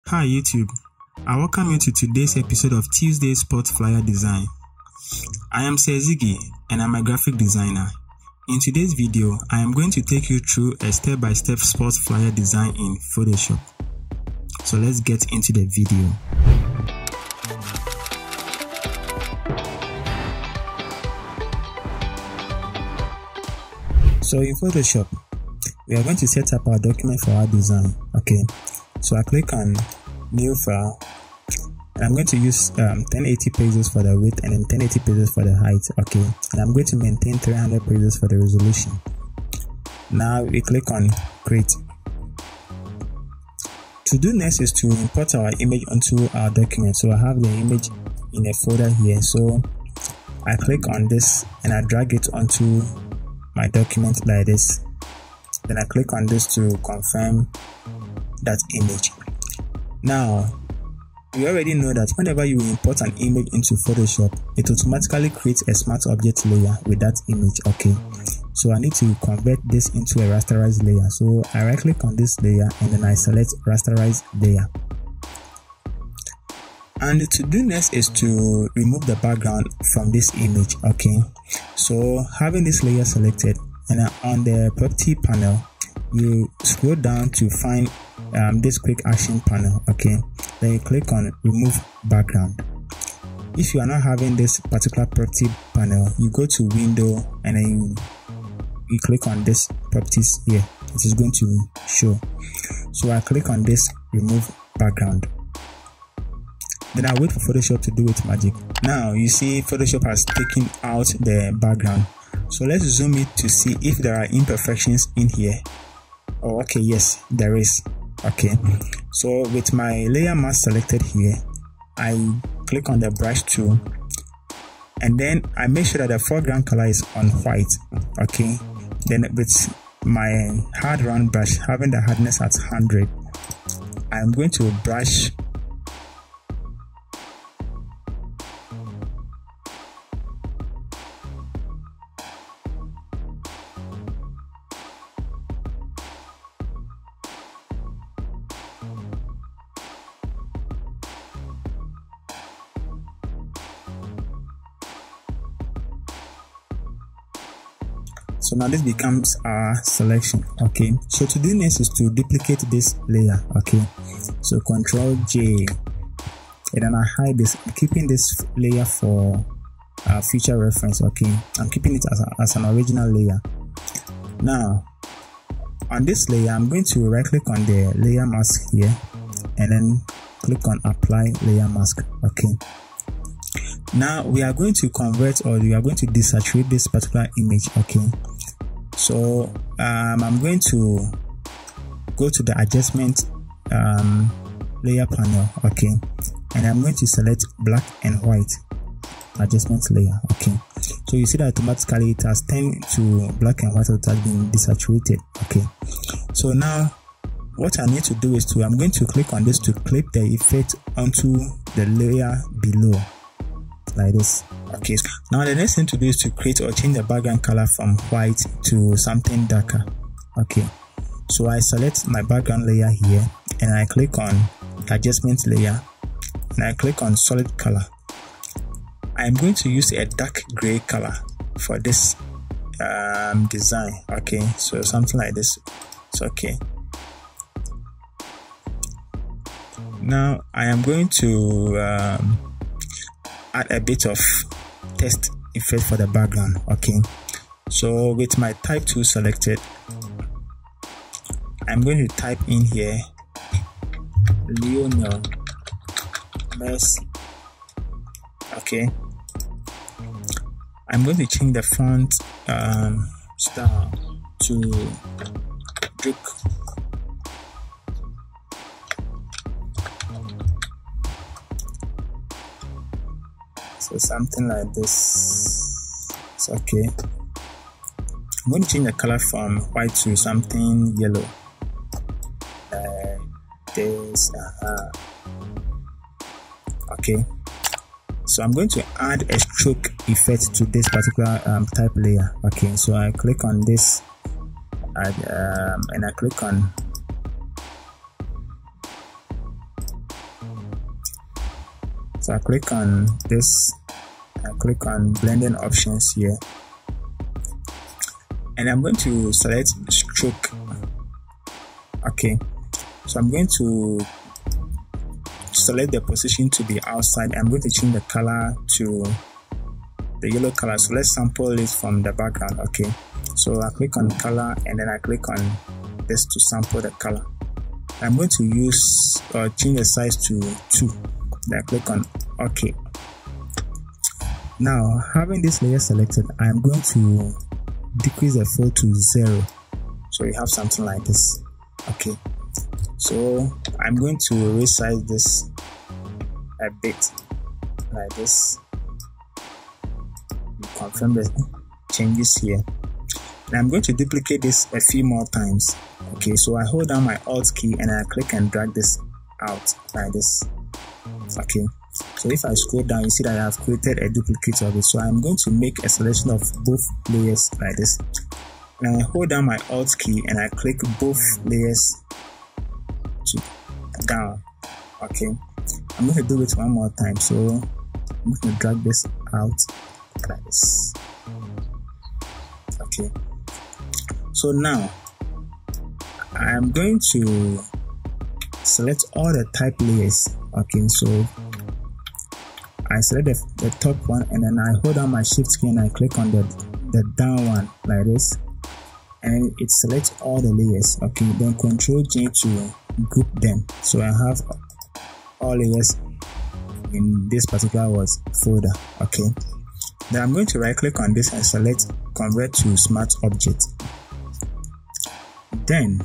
Hi YouTube, I welcome you to today's episode of Tuesday Sports Flyer Design. I am Sezigi and I'm a graphic designer. In today's video, I am going to take you through a step-by-step sports flyer design in Photoshop. So let's get into the video. So in Photoshop, we are going to set up our document for our design. Okay, so I click on New File, and I'm going to use 1080 pixels for the width and then 1080 pixels for the height. Okay, and I'm going to maintain 300 pixels for the resolution. Now we click on Create. To do next is to import our image onto our document. So I have the image in a folder here. So I click on this and I drag it onto my document like this. Then I click on this to confirm that image. Now, you already know that whenever you import an image into Photoshop, it automatically creates a smart object layer with that image. Okay, so I need to convert this into a rasterized layer. So I right click on this layer and then I select rasterized layer. And to do next is to remove the background from this image. Okay, so having this layer selected, and on the property panel, you scroll down to find this quick action panel. Okay, then you click on remove background. If you are not having this particular property panel, you go to window and then you click on this properties here. It is going to show. So I click on this remove background. Then I wait for Photoshop to do its magic. Now you see Photoshop has taken out the background. So let's zoom it to see if there are imperfections in here. Oh, okay, yes, there is. Okay, so with my layer mask selected here, I click on the brush tool and then I make sure that the foreground color is on white. Okay, then with my hard round brush, having the hardness at 100, I'm going to brush so now this becomes our selection. Okay, so to do next is to duplicate this layer. Okay, so Ctrl J, and then I hide this. I'm keeping this layer for future reference. Okay, I'm keeping it as an original layer. Now on this layer, I'm going to right click on the layer mask here and then click on apply layer mask. Okay, now we are going to convert, or we are going to desaturate this particular image. Okay, so I'm going to go to the adjustment layer panel. Okay, and I'm going to select black and white adjustment layer. Okay, so you see that automatically it has turned to black and white. It has been desaturated. Okay, so now what I need to do is I'm going to click on this to clip the effect onto the layer below like this. Okay, now the next thing to do is to create or change the background color from white to something darker. Okay, so I select my background layer here and I click on adjustment layer and I click on solid color. I'm going to use a dark gray color for this design. Okay, so something like this. It's okay. Now I am going to add a bit of text effect for the background. Okay, so with my type tool selected, I'm going to type in here Lionel Messi. Okay, I'm going to change the font style to Duke. So something like this. It's okay. I'm going to change the color from white to something yellow. This. Okay. So I'm going to add a stroke effect to this particular type layer. Okay. So I click on this, and I click on So I click on this, I click on blending options here, and I'm going to select stroke. Okay, so I'm going to select the position to the outside. I'm going to change the color to the yellow color. So let's sample it from the background. Okay, so I click on color and then I click on this to sample the color. I'm going to use change the size to 2. Then I click on OK. Now, having this layer selected, I'm going to decrease the flow to 0, so you have something like this. Okay, so I'm going to resize this a bit like this. Confirm the changes here, and I'm going to duplicate this a few more times. Okay, so I hold down my Alt key and I click and drag this out like this. Okay, so if I scroll down, you see that I have created a duplicate of it. So I'm going to make a selection of both layers like this, and I hold down my Alt key and I click both layers down. Okay, I'm going to do it one more time. So I'm going to drag this out like this. Okay, so now I'm going to select all the type layers. Okay, so I select the top one and then I hold down my shift key and I click on the down one like this, and it selects all the layers. Okay, then Ctrl J to group them, so I have all layers in this particular folder. Okay, then I'm going to right click on this and select convert to smart object. Then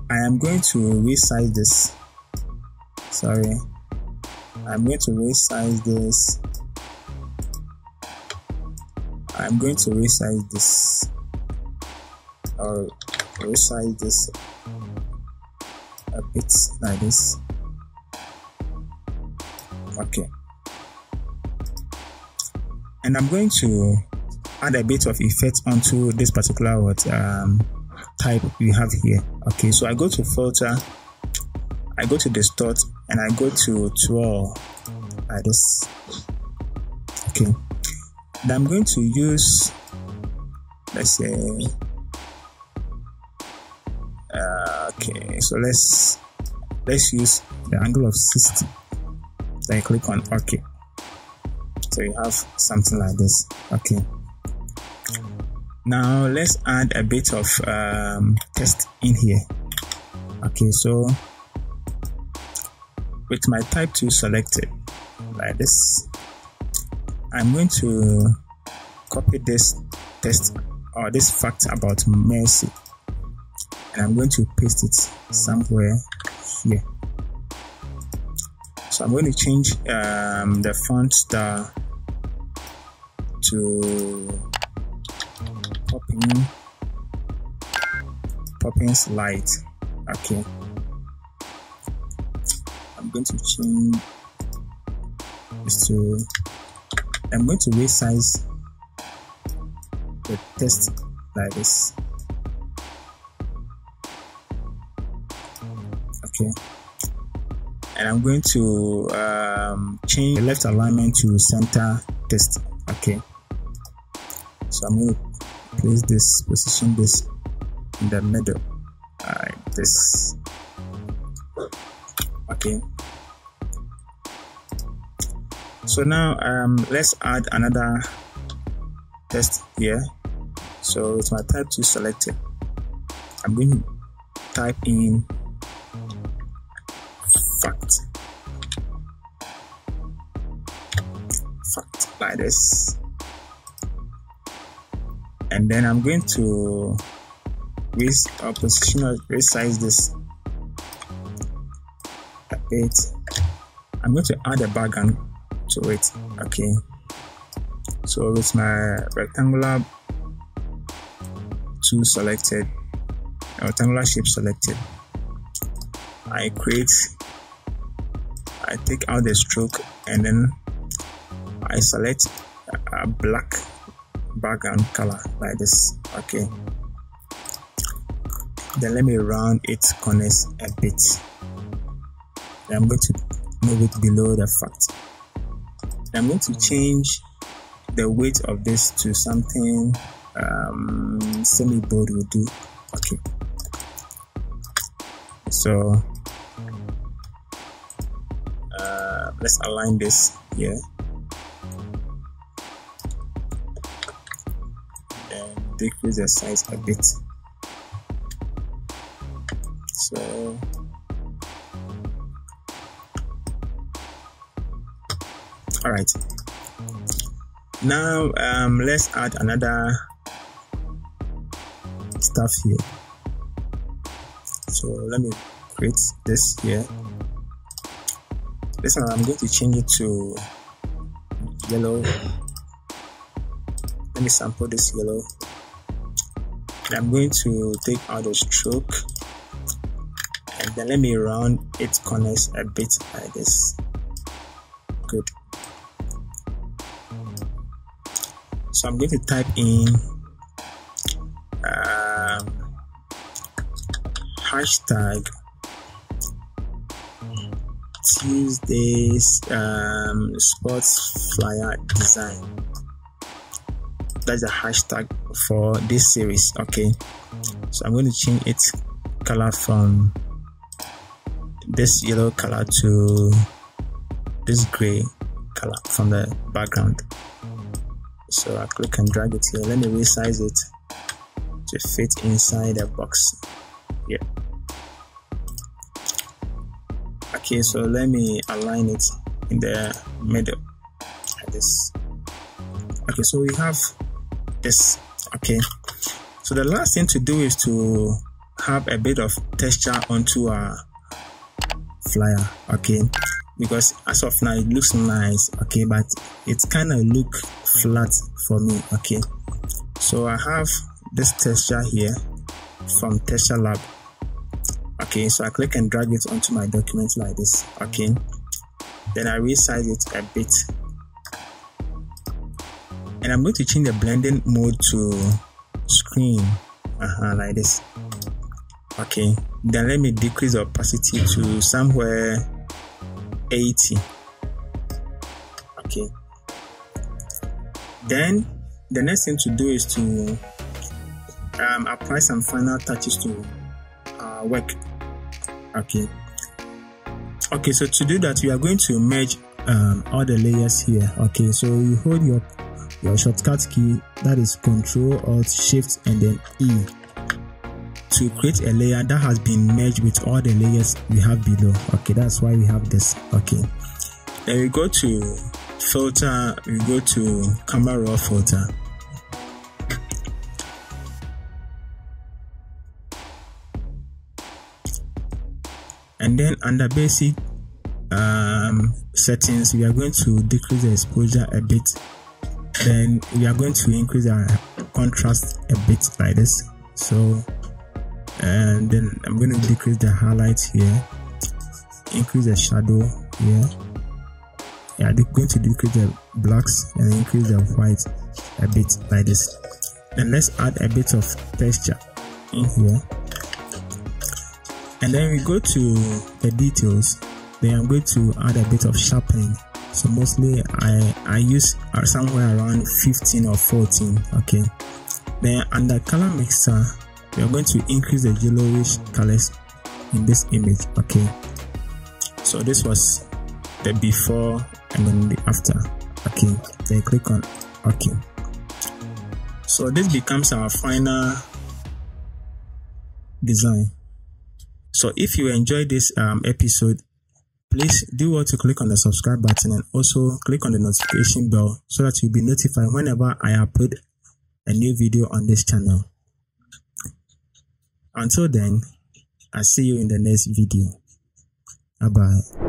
I am going to resize this. Sorry, I'm going to resize this. I'm going to resize this, or resize this a bit like this. Okay, and I'm going to add a bit of effect onto this particular type we have here. Okay, so I go to filter, I go to distort, and I go to twirl like this. Okay, then I'm going to use, let's say, okay, so let's use the angle of 60. Then click on OK. So you have something like this. Okay, now let's add a bit of text in here. Okay, so with my type 2 selected like this, I'm going to copy this text or this fact about Messi, and I'm going to paste it somewhere here. So I'm going to change the font style to Poppins Light. Okay, I'm going to change this to, I'm going to resize the text like this. Okay, and I'm going to change the left alignment to center text. Okay, so I'm going to place this, position this in the middle like this. Okay, so now let's add another text here. So with my type 2 selected, I'm going to type in fact like this, and then I'm going to resize this a bit. I'm going to add a background to it. Okay, so with my rectangular tool selected, rectangular shape selected, I take out the stroke and then I select a black background color like this. Okay, then let me round its corners a bit. Then I'm going to move it below the fact. I'm going to change the weight of this to something semi-bold will do. Okay, so let's align this here and decrease the size a bit. So all right, now let's add another stuff here. So let me create this here. This one I'm going to change it to yellow. Let me sample this yellow. I'm going to take out the stroke and then let me round its corners a bit like this. Good. So I'm going to type in hashtag Tuesday's sports flyer design. That's the hashtag for this series. Okay, so I'm going to change its color from this yellow color to this gray color from the background. So I click and drag it here. Let me resize it to fit inside the box here. Okay, so let me align it in the middle like this. Okay, so we have this. Okay, so the last thing to do is to have a bit of texture onto our flyer. Okay, because as of now it looks nice. Okay, but it's kind of look flat for me. Okay, so I have this texture here from Texture Lab. Okay, so I click and drag it onto my document like this. Okay, then I resize it a bit and I'm going to change the blending mode to screen like this. Okay, then let me decrease the opacity to somewhere 80. Okay, then the next thing to do is to apply some final touches to work. Okay, so to do that we are going to merge all the layers here. Okay, so you hold your shortcut key, that is Control Alt Shift and then E, to create a layer that has been merged with all the layers we have below. Okay, that's why we have this. Okay, then we go to filter, we go to camera raw filter. And then under basic settings, we are going to decrease the exposure a bit. Then we are going to increase our contrast a bit like this. So, and then I'm going to decrease the highlights here, increase the shadow here. Yeah, I'm going to decrease the blacks and increase the white a bit like this. Then let's add a bit of texture in here. And then we go to the details. Then I'm going to add a bit of sharpening. So mostly I use somewhere around 15 or 14. Okay, then under color mixer we are going to increase the yellowish colors in this image. Okay, so this was the before and then the after. Okay, then click on OK. So this becomes our final design. So if you enjoyed this episode, please do want to click on the subscribe button and also click on the notification bell so that you'll be notified whenever I upload a new video on this channel. Until then, I'll see you in the next video. Bye bye.